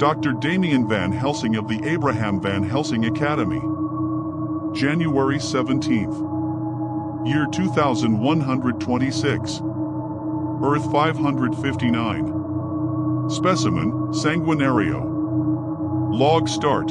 Dr. Damian van Helsing of the Abraham van Helsing Academy. January 17th. Year 2126. Earth 559. Specimen, Sanguinario. Log start.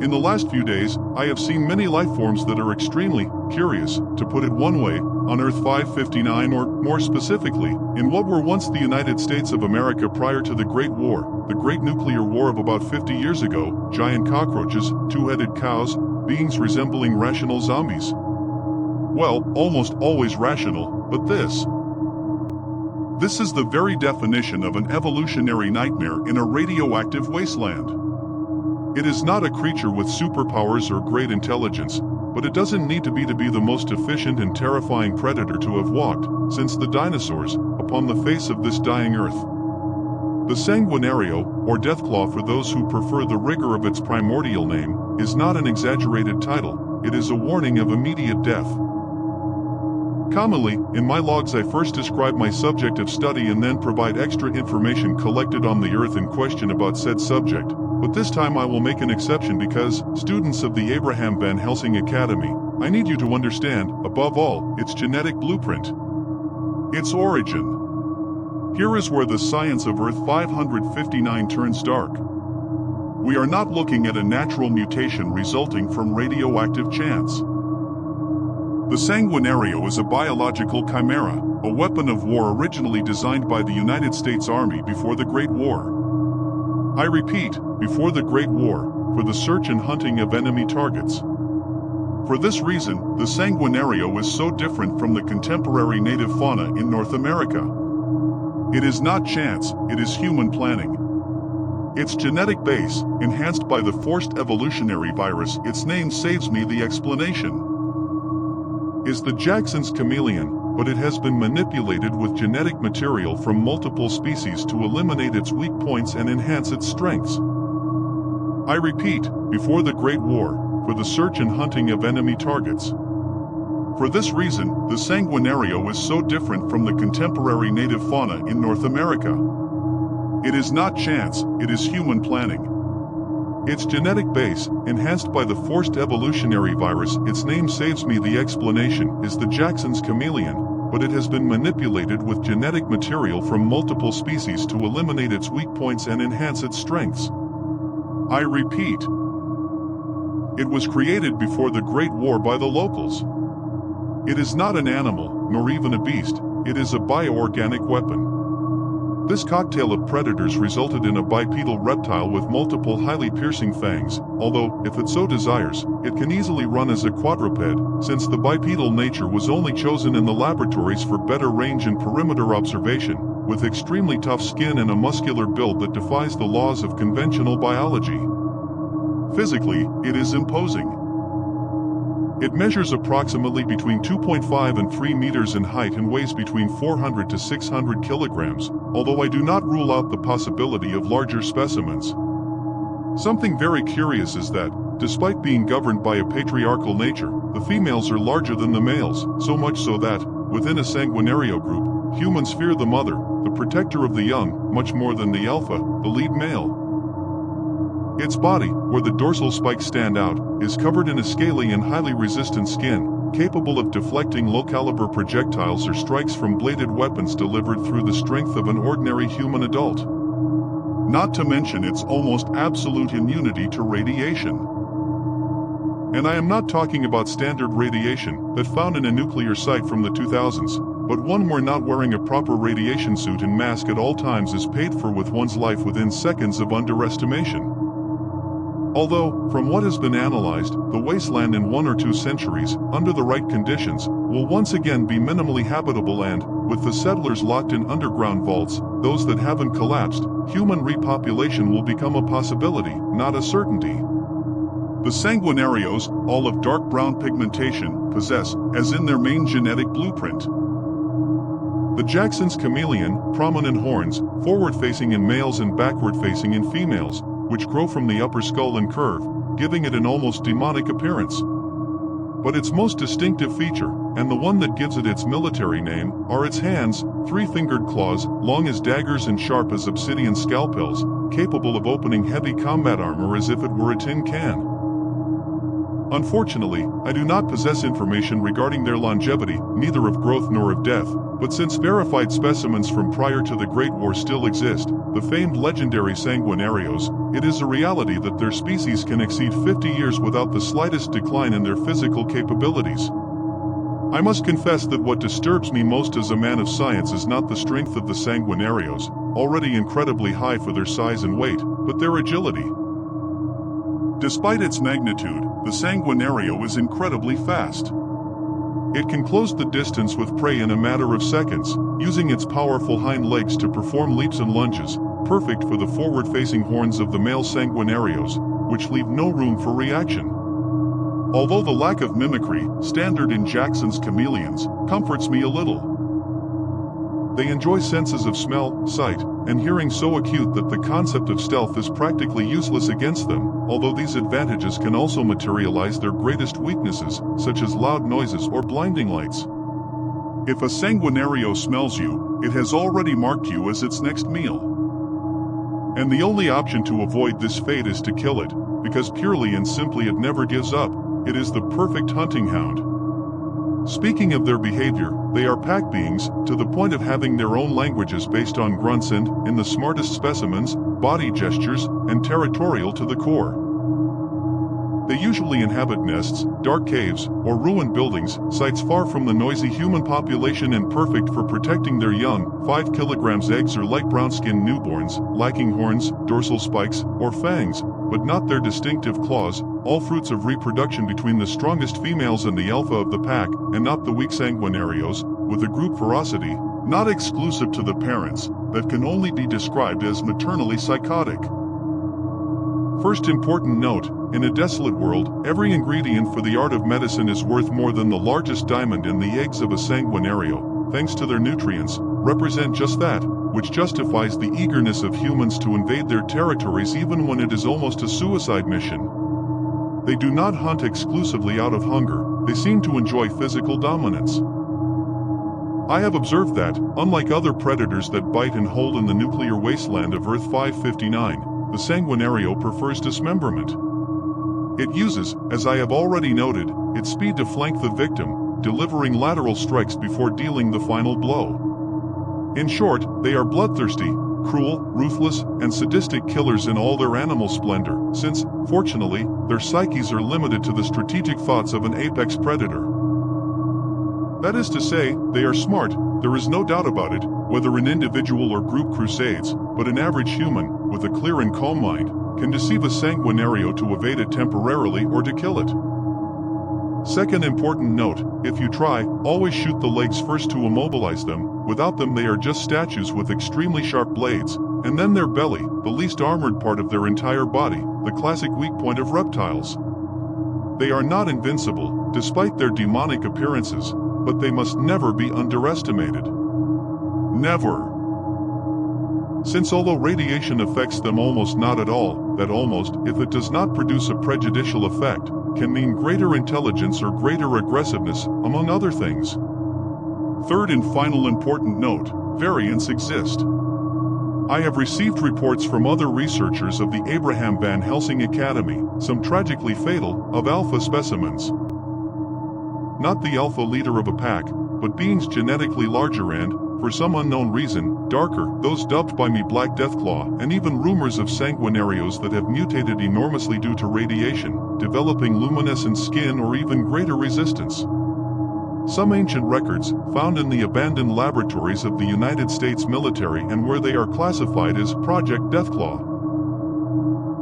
In the last few days, I have seen many life forms that are extremely curious, to put it one way, on Earth 559, or more specifically, in what were once the United States of America prior to the Great War, the Great Nuclear War of about 50 years ago, giant cockroaches, two-headed cows, beings resembling rational zombies. Well, almost always rational, but this is the very definition of an evolutionary nightmare in a radioactive wasteland. It is not a creature with superpowers or great intelligence, but it doesn't need to be the most efficient and terrifying predator to have walked, since the dinosaurs, upon the face of this dying earth. The Sanguinario, or Deathclaw for those who prefer the rigor of its primordial name, is not an exaggerated title, it is a warning of immediate death. Commonly, in my logs I first describe my subject of study and then provide extra information collected on the earth in question about said subject, but this time I will make an exception because, students of the Abraham van Helsing Academy, I need you to understand, above all, its genetic blueprint. Its origin. Here is where the science of Earth 559 turns dark. We are not looking at a natural mutation resulting from radioactive chance. The Sanguinario is a biological chimera, a weapon of war originally designed by the United States Army before the Great War. I repeat, before the Great War, for the search and hunting of enemy targets. For this reason, the Sanguinario is so different from the contemporary native fauna in North America. It is not chance, it is human planning. Its genetic base, enhanced by the forced evolutionary virus, its name saves me the explanation, is the Jackson's chameleon, but it has been manipulated with genetic material from multiple species to eliminate its weak points and enhance its strengths. I repeat, before the Great War, for the search and hunting of enemy targets. For this reason, the Sanguinario is so different from the contemporary native fauna in North America. It is not chance, it is human planning. Its genetic base, enhanced by the forced evolutionary virus, its name saves me the explanation, is the Jackson's chameleon, but it has been manipulated with genetic material from multiple species to eliminate its weak points and enhance its strengths. I repeat, it was created before the Great War by the locals. It is not an animal, nor even a beast, it is a bioorganic weapon. This cocktail of predators resulted in a bipedal reptile with multiple highly piercing fangs, although, if it so desires, it can easily run as a quadruped, since the bipedal nature was only chosen in the laboratories for better range and perimeter observation, with extremely tough skin and a muscular build that defies the laws of conventional biology. Physically, it is imposing. It measures approximately between 2.5 and 3 meters in height and weighs between 400 to 600 kilograms, although I do not rule out the possibility of larger specimens. Something very curious is that, despite being governed by a patriarchal nature, the females are larger than the males, so much so that, within a Sanguinario group, humans fear the mother, the protector of the young, much more than the alpha, the lead male. Its body, where the dorsal spikes stand out, is covered in a scaly and highly resistant skin, capable of deflecting low-caliber projectiles or strikes from bladed weapons delivered through the strength of an ordinary human adult. Not to mention its almost absolute immunity to radiation. And I am not talking about standard radiation that found in a nuclear site from the 2000s, but one where not wearing a proper radiation suit and mask at all times is paid for with one's life within seconds of underestimation. Although, from what has been analyzed, the wasteland in 1 or 2 centuries, under the right conditions, will once again be minimally habitable and, with the settlers locked in underground vaults, those that haven't collapsed, human repopulation will become a possibility, not a certainty. The Sanguinarios, all of dark brown pigmentation, possess, as in their main genetic blueprint, the Jackson's chameleon, prominent horns, forward-facing in males and backward-facing in females, which grow from the upper skull and curve, giving it an almost demonic appearance. But its most distinctive feature, and the one that gives it its military name, are its hands, 3-fingered claws, long as daggers and sharp as obsidian scalpels, capable of opening heavy combat armor as if it were a tin can. Unfortunately, I do not possess information regarding their longevity, neither of growth nor of death, but since verified specimens from prior to the Great War still exist, the famed legendary sanguinarios, it is a reality that their species can exceed 50 years without the slightest decline in their physical capabilities. I must confess that what disturbs me most as a man of science is not the strength of the sanguinarios, already incredibly high for their size and weight, but their agility. Despite its magnitude, the sanguinario is incredibly fast. It can close the distance with prey in a matter of seconds, using its powerful hind legs to perform leaps and lunges, perfect for the forward-facing horns of the male sanguinarios, which leave no room for reaction. Although the lack of mimicry, standard in Jackson's chameleons, comforts me a little. They enjoy senses of smell, sight, and hearing so acute that the concept of stealth is practically useless against them, although these advantages can also materialize their greatest weaknesses, such as loud noises or blinding lights. If a sanguinario smells you, it has already marked you as its next meal. And the only option to avoid this fate is to kill it, because purely and simply it never gives up. It is the perfect hunting hound. Speaking of their behavior, they are pack beings, to the point of having their own languages based on grunts and, in the smartest specimens, body gestures, and territorial to the core. They usually inhabit nests, dark caves, or ruined buildings, sites far from the noisy human population and perfect for protecting their young. 5 kilograms eggs are light brown-skinned newborns, lacking horns, dorsal spikes, or fangs, but not their distinctive claws, all fruits of reproduction between the strongest females and the alpha of the pack, and not the weak sanguinarios, with a group ferocity, not exclusive to the parents, that can only be described as maternally psychotic. First important note, in a desolate world, every ingredient for the art of medicine is worth more than the largest diamond, and the eggs of a sanguinario, thanks to their nutrients, represent just that, which justifies the eagerness of humans to invade their territories even when it is almost a suicide mission. They do not hunt exclusively out of hunger, they seem to enjoy physical dominance. I have observed that, unlike other predators that bite and hold in the nuclear wasteland of Earth 559, the sanguinario prefers dismemberment. It uses, as I have already noted, its speed to flank the victim, delivering lateral strikes before dealing the final blow. In short, they are bloodthirsty, cruel, ruthless, and sadistic killers in all their animal splendor, since, fortunately, their psyches are limited to the strategic thoughts of an apex predator. That is to say, they are smart, there is no doubt about it, whether in individual or group crusades, but an average human, with a clear and calm mind, can deceive a sanguinario to evade it temporarily or to kill it. Second important note, if you try, always shoot the legs first to immobilize them. Without them they are just statues with extremely sharp blades, and then their belly, the least armored part of their entire body, the classic weak point of reptiles. They are not invincible, despite their demonic appearances, but they must never be underestimated. Never. Since although radiation affects them almost not at all, that almost, if it does not produce a prejudicial effect, can mean greater intelligence or greater aggressiveness, among other things. Third and final important note, variants exist. I have received reports from other researchers of the Abraham van Helsing Academy, some tragically fatal, of alpha specimens. Not the alpha leader of a pack, but beings genetically larger and, for some unknown reason, darker, those dubbed by me Black Deathclaw, and even rumors of sanguinarios that have mutated enormously due to radiation, developing luminescent skin or even greater resistance. Some ancient records, found in the abandoned laboratories of the United States military and where they are classified as Project Deathclaw.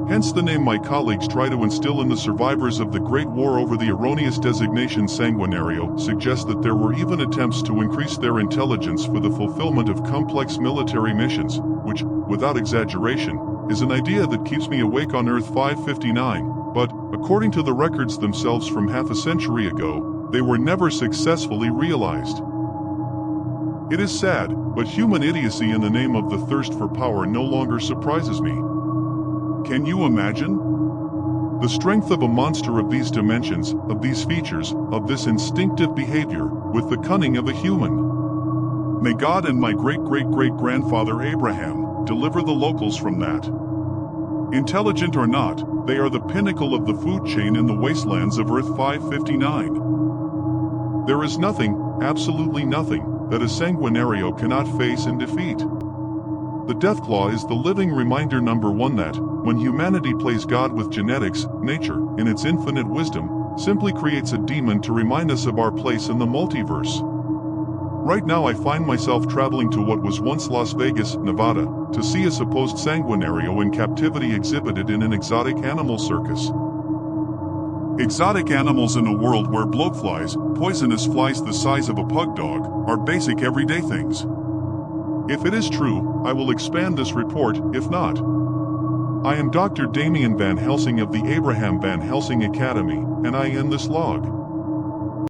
Hence the name my colleagues try to instill in the survivors of the Great War over the erroneous designation sanguinario suggests that there were even attempts to increase their intelligence for the fulfillment of complex military missions, which, without exaggeration, is an idea that keeps me awake on Earth 559, but, according to the records themselves from half a century ago, they were never successfully realized. It is sad, but human idiocy in the name of the thirst for power no longer surprises me. Can you imagine? The strength of a monster of these dimensions, of these features, of this instinctive behavior, with the cunning of a human. May God and my great-great-great-grandfather Abraham deliver the locals from that. Intelligent or not, they are the pinnacle of the food chain in the wastelands of Earth 559. There is nothing, absolutely nothing, that a sanguinario cannot face and defeat. The Deathclaw is the living reminder number one that, when humanity plays God with genetics, nature, in its infinite wisdom, simply creates a demon to remind us of our place in the multiverse. Right now I find myself traveling to what was once Las Vegas, Nevada, to see a supposed sanguinario in captivity exhibited in an exotic animal circus. Exotic animals in a world where blowflies, poisonous flies the size of a pug dog, are basic everyday things. If it is true, I will expand this report, if not. I am Dr. Damian van Helsing of the Abraham Van Helsing Academy, and I end this log.